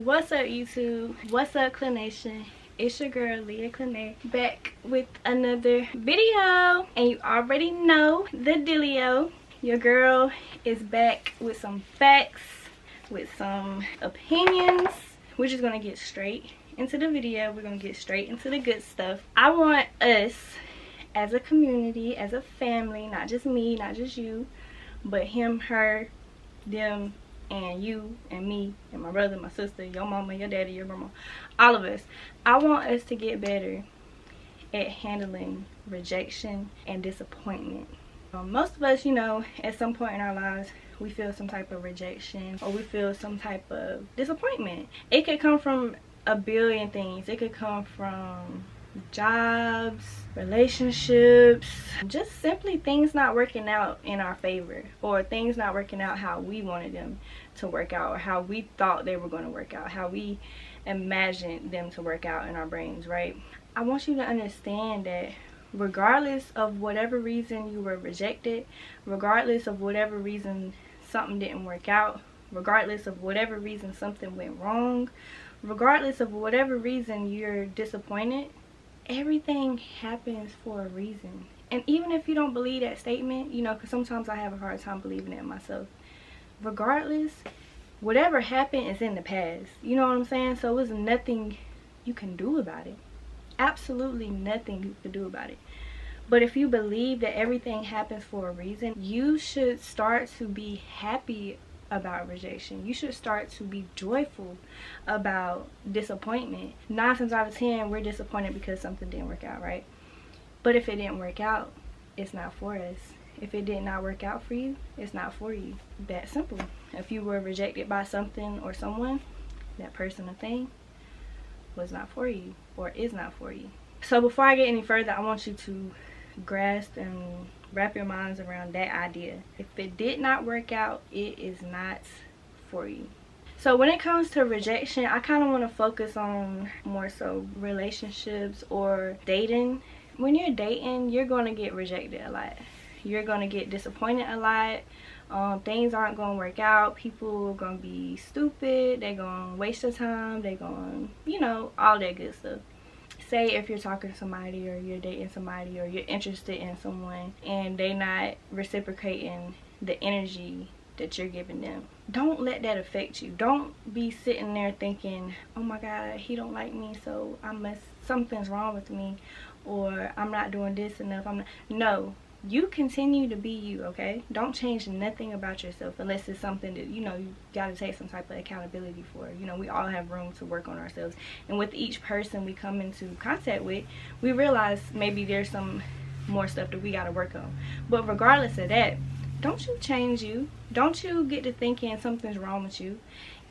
What's up, YouTube? What's up, Clinaytion? It's your girl Leah Clinay back with another video, and you already know the dealio. Your girl is back with some facts, with some opinions. We're just gonna get straight into the video. We're gonna get straight into the good stuff. I want us as a community, as a family, not just me, not just you, but him, her, them, and you and me and my brother, my sister, your mama, your daddy, your grandma, all of us. I want us to get better at handling rejection and disappointment. Most of us, you know, at some point in our lives, we feel some type of rejection or we feel some type of disappointment. It could come from a billion things. It could come from jobs, relationships, just simply things not working out in our favor, or things not working out how we wanted them to work out, or how we thought they were going to work out, how we imagined them to work out in our brains, right? I want you to understand that regardless of whatever reason you were rejected, regardless of whatever reason something didn't work out, regardless of whatever reason something went wrong, regardless of whatever reason you're disappointed, everything happens for a reason. And even if you don't believe that statement, you know, because sometimes I have a hard time believing it myself, regardless, whatever happened is in the past. You know what I'm saying? So there's nothing you can do about it. Absolutely nothing you can do about it. But if you believe that everything happens for a reason, you should start to be happy about rejection. You should start to be joyful about disappointment. 9 times out of 10, we're disappointed because something didn't work out, right? But if it didn't work out, it's not for us. If it did not work out for you, it's not for you. That simple. If you were rejected by something or someone, that person or thing was not for you, or is not for you. So before I get any further, I want you to grasp and wrap your minds around that idea. If it did not work out, it is not for you. So when it comes to rejection, I kind of want to focus on more so relationships or dating. When you're dating, you're going to get rejected a lot. You're going to get disappointed a lot. Things aren't going to work out. People are going to be stupid. They're going to waste your time. They're going to, you know, all that good stuff. Say if you're talking to somebody, or you're dating somebody, or you're interested in someone, and they not reciprocating the energy that you're giving them, don't let that affect you. Don't be sitting there thinking, oh my god, he don't like me, so something's wrong with me, or I'm not doing this enough. No, you continue to be you, okay? Don't change nothing about yourself unless it's something that, you know, you gotta take some type of accountability for. You know, we all have room to work on ourselves, and with each person we come into contact with, we realize maybe there's some more stuff that we gotta work on. But regardless of that, don't you change you. Don't you get to thinking something's wrong with you.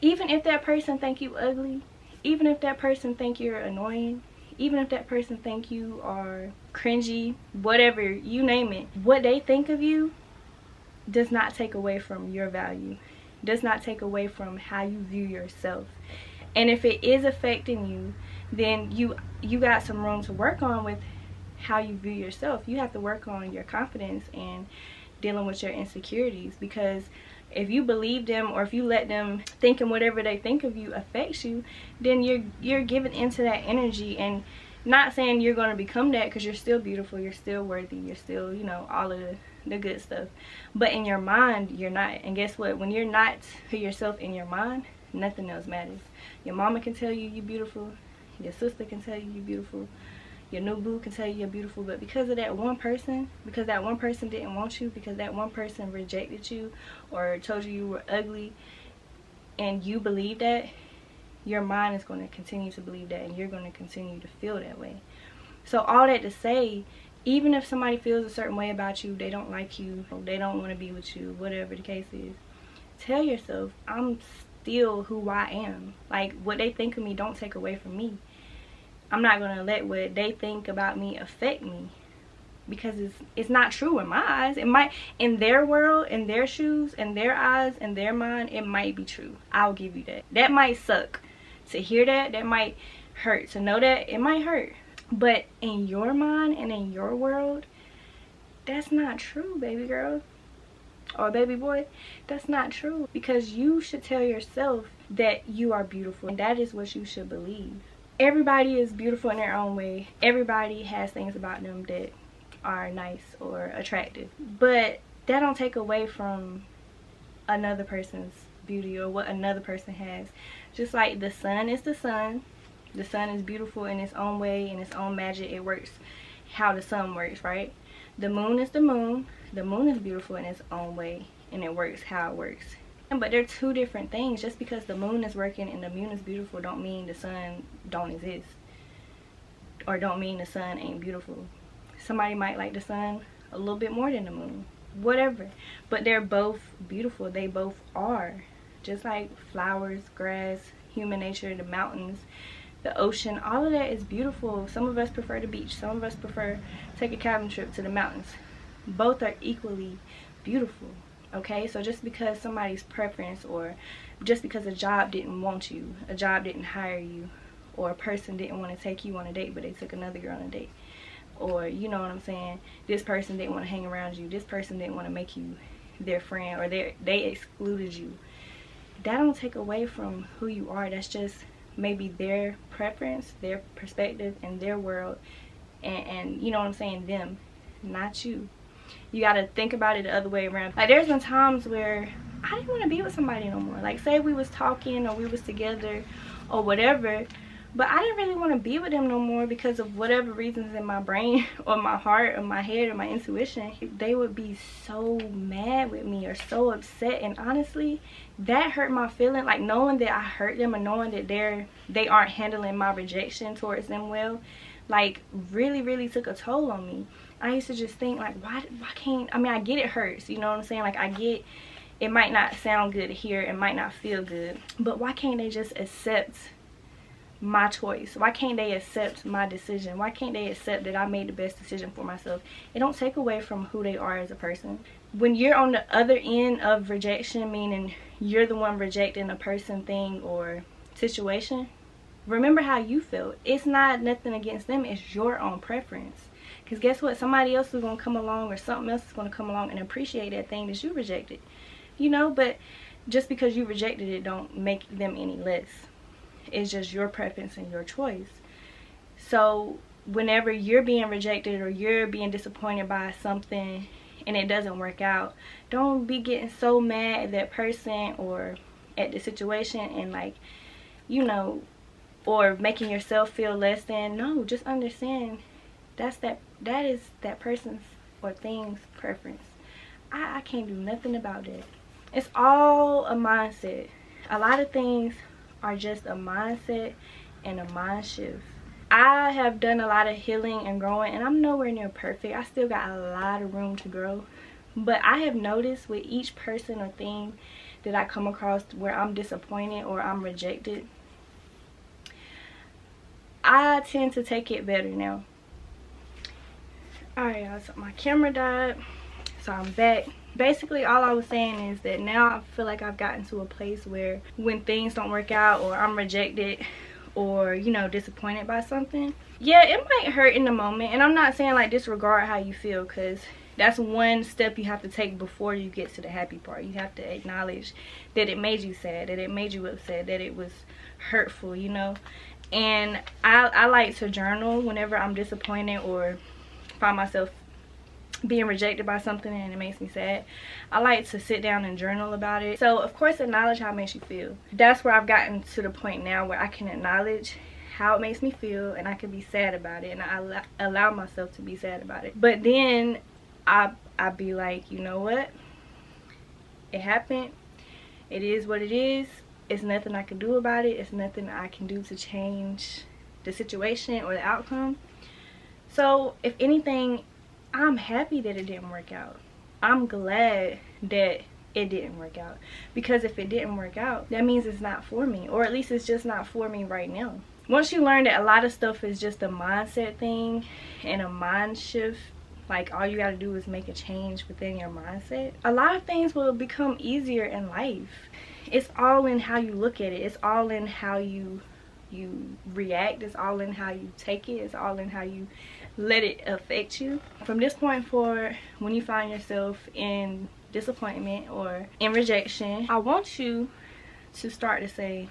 Even if that person think you ugly, even if that person think you're annoying, even if that person think you are cringy, whatever, you name it, what they think of you does not take away from your value, does not take away from how you view yourself. And if it is affecting you, then you got some room to work on with how you view yourself. You have to work on your confidence and dealing with your insecurities, because if you believe them, or if you let them thinking whatever they think of you affects you, then you're giving into that energy. And not saying you're going to become that, because you're still beautiful, you're still worthy, you're still, you know, all of the good stuff. But in your mind, you're not. And guess what? When you're not to yourself in your mind, nothing else matters. Your mama can tell you you're beautiful, your sister can tell you you're beautiful, your new boo can tell you you're beautiful, but because of that one person, because that one person didn't want you, because that one person rejected you or told you you were ugly, and you believe that, your mind is going to continue to believe that, and you're going to continue to feel that way. So all that to say, even if somebody feels a certain way about you, they don't like you, they don't want to be with you, whatever the case is, tell yourself, I'm still who I am. Like, what they think of me don't take away from me. I'm not going to let what they think about me affect me, because it's not true in my eyes. It might, in their world, in their shoes, in their eyes, in their mind, it might be true. I'll give you that. That might suck to hear that. That might hurt to know that. It might hurt. But in your mind and in your world, that's not true, baby girl or baby boy. That's not true, because you should tell yourself that you are beautiful, and that is what you should believe. Everybody is beautiful in their own way. Everybody has things about them that are nice or attractive, but that don't take away from another person's beauty or what another person has. Just like the sun is the sun. The sun is beautiful in its own way, in its own magic. It works how the sun works, right? The moon is the moon. The moon is beautiful in its own way, and it works how it works. But they're two different things. Just because the moon is working and the moon is beautiful don't mean the sun don't exist, or don't mean the sun ain't beautiful. Somebody might like the sun a little bit more than the moon, whatever, but they're both beautiful. They both are. Just like flowers, grass, human nature, the mountains, the ocean, all of that is beautiful. Some of us prefer the beach, some of us prefer take a cabin trip to the mountains. Both are equally beautiful. Okay, so just because somebody's preference, or just because a job didn't want you, a job didn't hire you, or a person didn't want to take you on a date but they took another girl on a date, or you know what I'm saying, this person didn't want to hang around you, this person didn't want to make you their friend, or they excluded you, that don't take away from who you are. That's just maybe their preference, their perspective, and their world, and you know what I'm saying, them, not you. You gotta think about it the other way around. Like, there's been times where I didn't want to be with somebody no more. Like, say we was talking or we was together or whatever, but I didn't really want to be with them no more because of whatever reasons in my brain or my heart or my head or my intuition. They would be so mad with me or so upset, and honestly, that hurt my feeling. Like, knowing that I hurt them and knowing that they aren't handling my rejection towards them well, like, really took a toll on me. I used to just think, like, why can't, I mean, I get it hurts, you know what I'm saying? Like, I get it might not sound good to hear, it might not feel good, but why can't they just accept my choice? Why can't they accept my decision? Why can't they accept that I made the best decision for myself? It don't take away from who they are as a person. When you're on the other end of rejection, meaning you're the one rejecting a person, thing, or situation, remember how you feel. It's not nothing against them, it's your own preference. Because guess what? Somebody else is going to come along, or something else is going to come along and appreciate that thing that you rejected. You know, but just because you rejected it don't make them any less. It's just your preference and your choice. So whenever you're being rejected or you're being disappointed by something and it doesn't work out, don't be getting so mad at that person or at the situation and, like, you know, or making yourself feel less than. No, just understand that is that person's or thing's preference. I can't do nothing about that. It's all a mindset. A lot of things are just a mindset and a mind shift. I have done a lot of healing and growing, and I'm nowhere near perfect. I still got a lot of room to grow. But I have noticed with each person or thing that I come across where I'm disappointed or I'm rejected, I tend to take it better now. Alright, y'all, so my camera died, so I'm back. Basically, all I was saying is that now I feel like I've gotten to a place where when things don't work out or I'm rejected or, you know, disappointed by something, yeah, it might hurt in the moment. And I'm not saying, like, disregard how you feel, because that's one step you have to take before you get to the happy part. You have to acknowledge that it made you sad, that it made you upset, that it was hurtful, you know. And I like to journal whenever I'm disappointed or find myself being rejected by something and it makes me sad. I like to sit down and journal about it. So of course, acknowledge how it makes you feel. That's where I've gotten to the point now where I can acknowledge how it makes me feel and I can be sad about it, and I allow myself to be sad about it. But then I be like, you know what, it happened, it is what it is. It's nothing I can do about it. It's nothing I can do to change the situation or the outcome. So if anything, I'm happy that it didn't work out. I'm glad that it didn't work out, because if it didn't work out, that means it's not for me, or at least it's just not for me right now. Once you learn that a lot of stuff is just a mindset thing and a mind shift, like all you got to do is make a change within your mindset, a lot of things will become easier in life. It's all in how you look at it. It's all in how you react. It's all in how you take it. It's all in how you let it affect you. From this point forward, when you find yourself in disappointment or in rejection, I want you to start to say,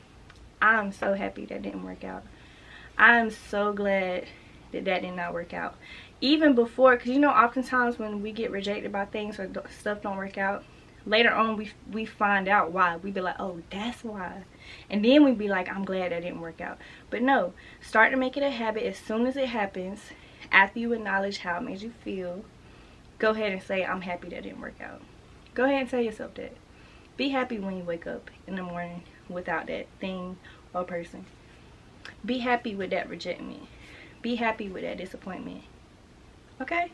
I'm so happy that didn't work out. I'm so glad that did not work out. Even before, because you know, oftentimes when we get rejected by things or stuff don't work out, later on we find out why. We be like, oh, that's why. And then we be like, I'm glad that didn't work out. But no, start to make it a habit. As soon as it happens, after you acknowledge how it made you feel, go ahead and say, I'm happy that didn't work out. Go ahead and tell yourself that. Be happy when you wake up in the morning without that thing or person. Be happy with that rejection. Be happy with that disappointment. Okay?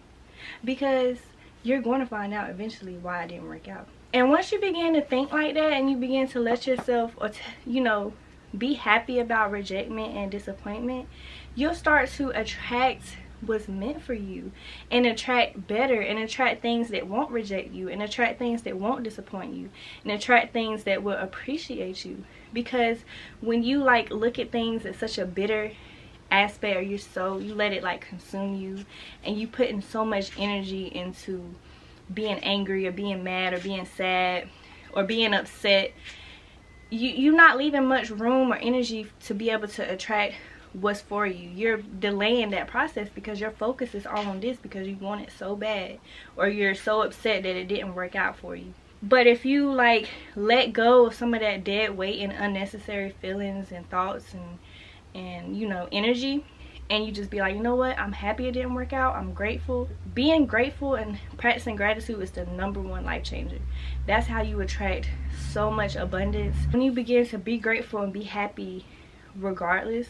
Because you're going to find out eventually why it didn't work out. And once you begin to think like that and you begin to let yourself, or you know, be happy about rejection and disappointment, you'll start to attract what's meant for you, and attract better, and attract things that won't reject you, and attract things that won't disappoint you, and attract things that will appreciate you. Because when you like look at things at such a bitter aspect, or you let it like consume you, and you put in so much energy into being angry or being mad or being sad or being upset, you're not leaving much room or energy to be able to attract what's for you. You're delaying that process because your focus is all on this because you want it so bad, or you're so upset that it didn't work out for you. But if you like let go of some of that dead weight and unnecessary feelings and thoughts and you know, energy, and you just be like, you know what, I'm happy it didn't work out, I'm grateful. Being grateful and practicing gratitude is the #1 life changer. That's how you attract so much abundance. When you begin to be grateful and be happy regardless,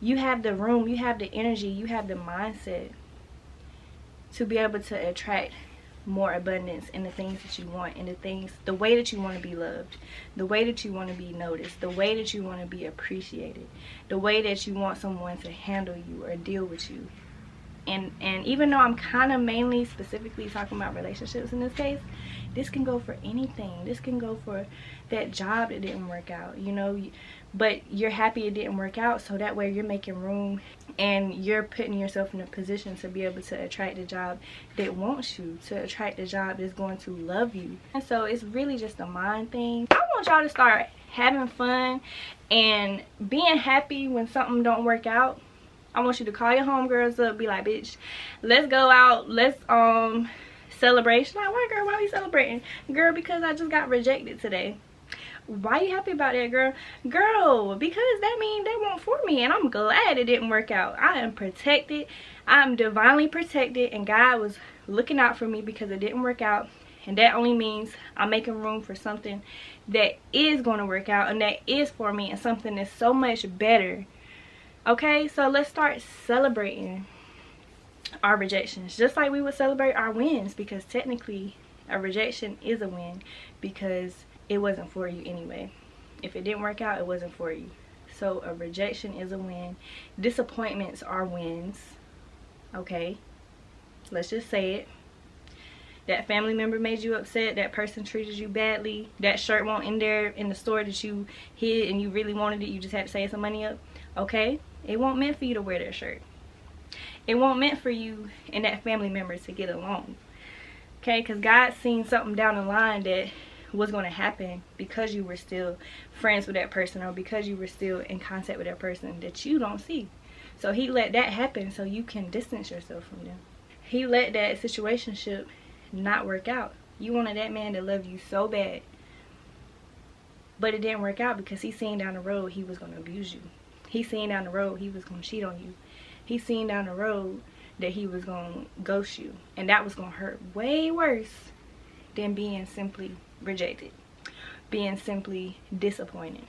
you have the room, you have the energy, you have the mindset to be able to attract more abundance in the things that you want, in the way that you want to be loved, the way that you want to be noticed, the way that you want to be appreciated, the way that you want someone to handle you or deal with you. And even though I'm kind of mainly specifically talking about relationships in this case, this can go for anything. This can go for that job that didn't work out, you know, but you're happy it didn't work out, so that way you're making room and you're putting yourself in a position to be able to attract the job that wants you, to attract the job that's going to love you. And so it's really just a mind thing. I want y'all to start having fun and being happy when something don't work out. I want you to call your homegirls up, be like, bitch, let's go out, let's celebrate. She's like, why, girl, why are we celebrating? Girl, because I just got rejected today. Why you happy about that, girl? Girl, because that means they weren't for me, and I'm glad it didn't work out. I am protected. I'm divinely protected, and God was looking out for me because it didn't work out. And that only means I'm making room for something that is going to work out and that is for me, and something that's so much better. Okay, so let's start celebrating our rejections just like we would celebrate our wins, because technically a rejection is a win because it wasn't for you anyway. If it didn't work out, it wasn't for you. So a rejection is a win. Disappointments are wins. Okay, let's just say it. That family member made you upset, that person treated you badly, that shirt won't in there in the store that you hid and you really wanted it, you just had to save some money up. Okay, it won't meant for you to wear that shirt. It won't meant for you and that family member to get along. Okay, because God seen something down the line that was going to happen because you were still friends with that person, or because you were still in contact with that person that you don't see. So he let that happen so you can distance yourself from them. He let that situationship not work out. You wanted that man to love you so bad, but it didn't work out because he seen down the road he was going to abuse you. He seen down the road he was going to cheat on you. He seen down the road that he was going to ghost you, and that was going to hurt way worse than being simply rejected, being simply disappointed.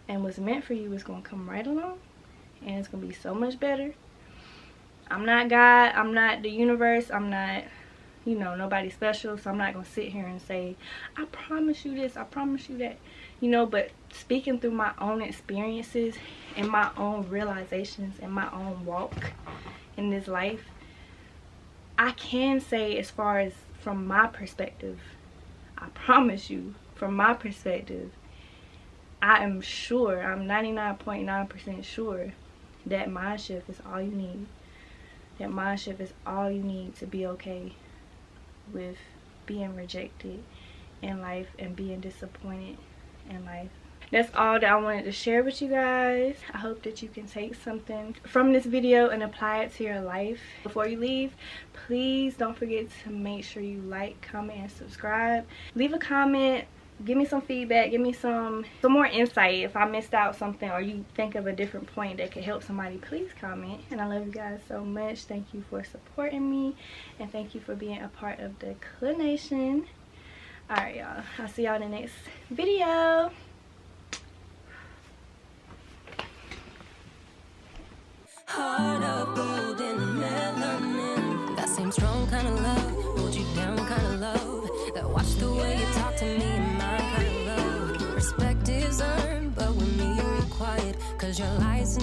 And what's meant for you is going to come right along, and it's going to be so much better. I'm not God, I'm not the universe, I'm not, you know, nobody special, so I'm not going to sit here and say, I promise you this, I promise you that, you know. But speaking through my own experiences and my own realizations and my own walk in this life, I can say, as far as from my perspective, I promise you, from my perspective, I am sure, I'm 99.9% sure that mind shift is all you need. That mind shift is all you need to be okay with being rejected in life and being disappointed in life. That's all that I wanted to share with you guys. I hope that you can take something from this video and apply it to your life. Before you leave, please don't forget to make sure you like, comment, and subscribe. Leave a comment. Give me some feedback. Give me some more insight. If I missed out something or you think of a different point that could help somebody, please comment. And I love you guys so much. Thank you for supporting me. And thank you for being a part of the Clinaytion. Alright, y'all. I'll see y'all in the next video. Heart of gold and melanin. That same strong kind of love, hold you down kind of love. That watch the way you talk to me and my kind of love. Respect is earned, but with me you're required. Cause your lies